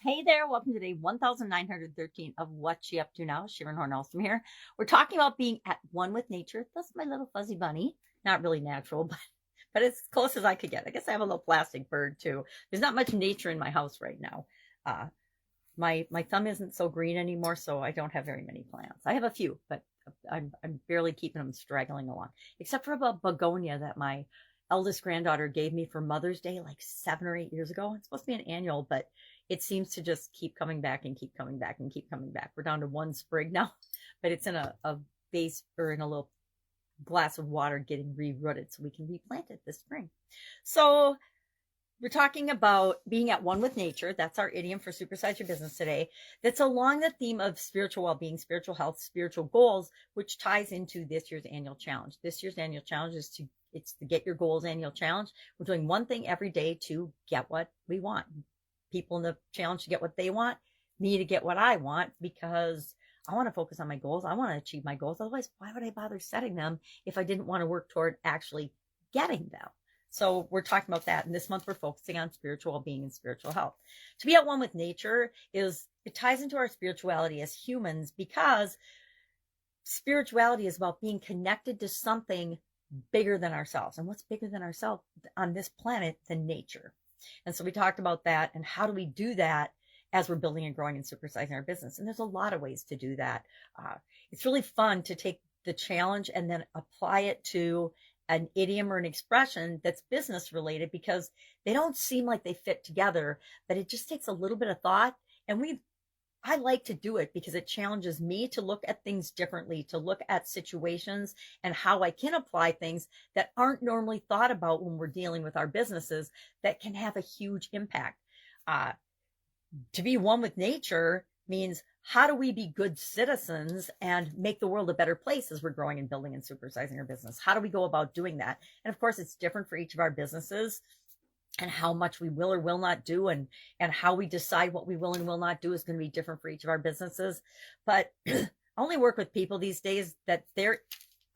Hey there, welcome to day 1913 of What She Up To Now. Sharon Horne-Ellstrom here. We're talking about being at one with nature. That's my little fuzzy bunny. Not really natural, but as close as I could get. I guess I have a little plastic bird too. There's not much nature in my house right now. Uh, my thumb isn't so green anymore, so I don't have very many plants. I have a few, but I'm barely keeping them straggling along, except for a begonia that my eldest granddaughter gave me for Mother's Day like 7 or 8 years ago. It's supposed to be an annual, but it seems to just keep coming back and keep coming back and keep coming back. We're down to one sprig now, but it's in a vase or in a little glass of water getting re-rooted so we can replant it this spring. So we're talking about being at one with nature. That's our idiom for Supersize Your Business today. That's along the theme of spiritual well-being, spiritual health, spiritual goals, which ties into this year's annual challenge. This year's annual challenge is it's the Get Your Goals annual challenge. We're doing one thing every day to get what we want. People in the challenge to get what they want, me to get what I want, because I want to focus on my goals. I want to achieve my goals. Otherwise, why would I bother setting them if I didn't want to work toward actually getting them? So we're talking about that. And this month we're focusing on spiritual well-being and spiritual health. To be at one with nature it ties into our spirituality as humans, because spirituality is about being connected to something bigger than ourselves. And what's bigger than ourselves on this planet than nature? And so we talked about that and how do we do that as we're building and growing and supersizing our business. And there's a lot of ways to do that. It's really fun to take the challenge and then apply it to an idiom or an expression that's business related, because they don't seem like they fit together, but it just takes a little bit of thought. And I like to do it because it challenges me to look at things differently, to look at situations and how I can apply things that aren't normally thought about when we're dealing with our businesses that can have a huge impact. To be one with nature means, how do we be good citizens and make the world a better place as we're growing and building and supersizing our business? How do we go about doing that? And of course, it's different for each of our businesses, and how much we will or will not do, and how we decide what we will and will not do is going to be different for each of our businesses. But I only work with people these days that their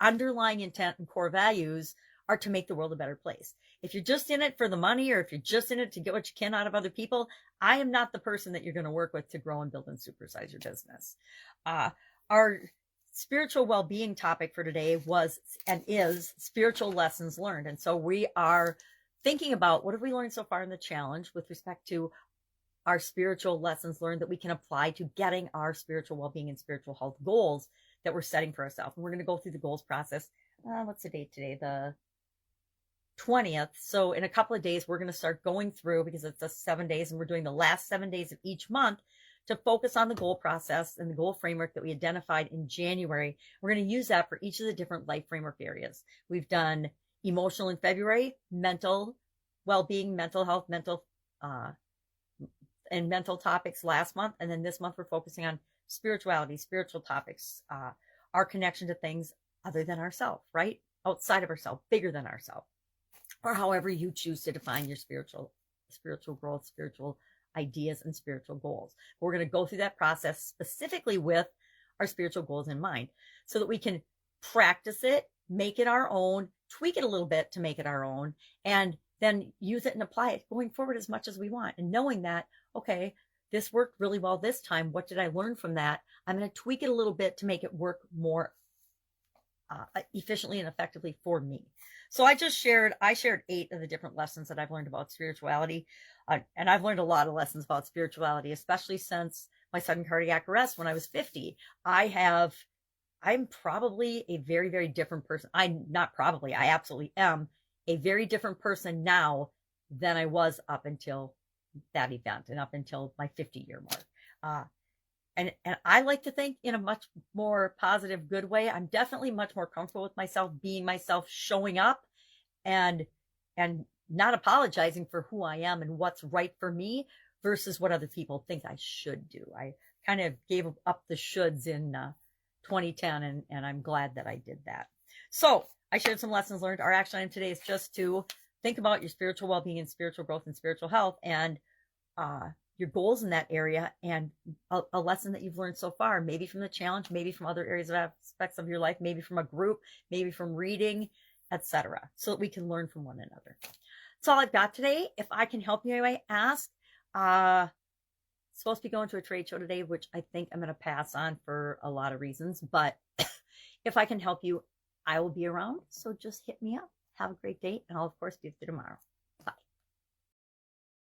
underlying intent and core values are to make the world a better place. If you're just in it for the money, or if you're just in it to get what you can out of other people, I am not the person that you're going to work with to grow and build and supersize your business. Our spiritual well-being topic for today was and is spiritual lessons learned. And so we are thinking about, what have we learned so far in the challenge with respect to our spiritual lessons learned that we can apply to getting our spiritual well-being and spiritual health goals that we're setting for ourselves. And we're going to go through the goals process. What's the date today? The 20th. So in a couple of days, we're going to start going through, because it's 7 days, and we're doing the last 7 days of each month to focus on the goal process and the goal framework that we identified in January. We're going to use that for each of the different life framework areas. We've done emotional in February, mental well-being, mental health, and mental topics last month. And then this month we're focusing on spirituality, spiritual topics, our connection to things other than ourselves, right? Outside of ourselves, bigger than ourselves, or however you choose to define your spiritual growth, spiritual ideas, and spiritual goals. We're going to go through that process specifically with our spiritual goals in mind, so that we can practice it, make it our own, tweak it a little bit to make it our own, and then use it and apply it going forward as much as we want. And knowing that, okay, this worked really well this time. What did I learn from that? I'm going to tweak it a little bit to make it work more efficiently and effectively for me. So I shared 8 of the different lessons that I've learned about spirituality. And I've learned a lot of lessons about spirituality, especially since my sudden cardiac arrest when I was 50. I'm probably a very, very different person. I absolutely am a very different person now than I was up until that event and up until my 50-year mark. And I like to think in a much more positive, good way. I'm definitely much more comfortable with myself, being myself, showing up, and not apologizing for who I am and what's right for me versus what other people think I should do. I kind of gave up the shoulds in 2010, and I'm glad that I did that. So I shared some lessons learned. Our action item today is just to think about your spiritual well-being and spiritual growth and spiritual health, and your goals in that area, and a lesson that you've learned so far, maybe from the challenge, maybe from other areas of aspects of your life, maybe from a group, maybe from reading, etc., so that we can learn from one another. That's all I've got today. If I can help you anyway, ask. supposed to be going to a trade show today, which I think I'm going to pass on for a lot of reasons. But if I can help you, I will be around. So just hit me up. Have a great day. And I'll, of course, be with you tomorrow.